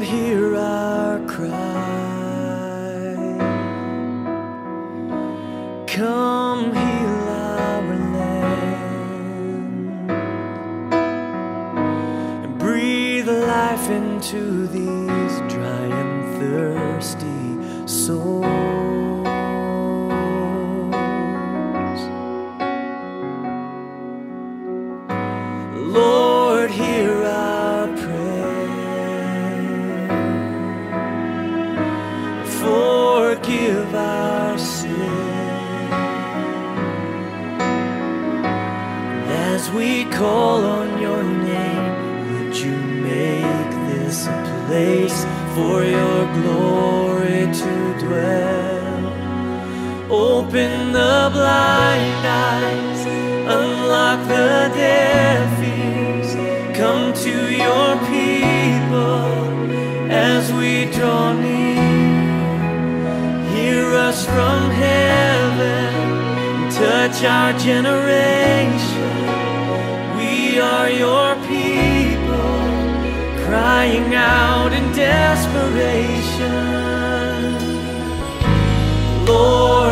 hear our cry. Come heal our land and breathe life into these dry and thirsty souls. Lord, hear our prayer. Forgive our sin. And as we call on your name, would you make this a place for your glory to dwell? Open the blind eyes, unlock the deaf ears. Come to your people as we draw near. Hear us from heaven, touch our generation. We are your people, crying out in desperation. Lord,